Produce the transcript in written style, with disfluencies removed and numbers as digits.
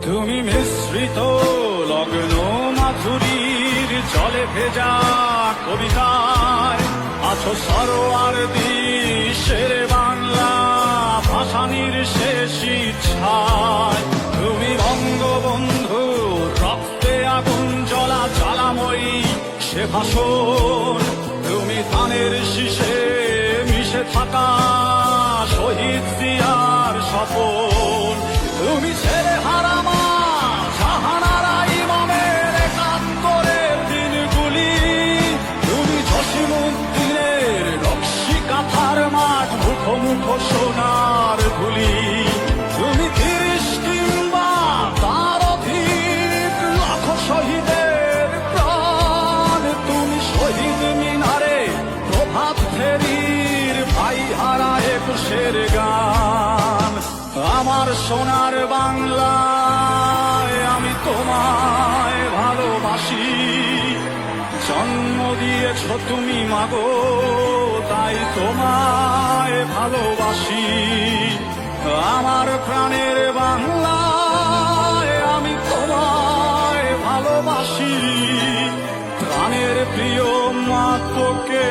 তুমি মিশ্রিত লগ্ন মাধুরীর জলে ভেজা কবিতায় আছো সরোয়ার দিশের বাংলা ভাসানির শেষ ইচ্ছায়। তুমি বঙ্গবন্ধু রক্তে আগুন জ্বলা জ্বালাময়ী সে ভাষণ। তুমি ধানের শীষে মিশে থাকা শহীদ জিয়ার স্বপন। তুমি ছেলে হারামা জাহানারা ইমামের একাত্তরের দিনগুলি। তুমি জসিমউদ্দিনের নকশি কাঁথার মাঠ মুখোমুখ সোনার ধুলি। তুমি ৩০ কিংবা তার অধিক লাখো শহীদের প্রাণ। তুমি শহীদ মিনারে প্রভাত ফেরির ভাই হারা একুশের গান। আমার সোনার বাংলায় আমি তোমায় ভালোবাসি। জন্ম দিয়েছ তুমি মাগো তাই তোমায় ভালোবাসি। আমার প্রাণের বাংলায় আমি তোমায় ভালোবাসি। প্রাণের প্রিয় মা তোকে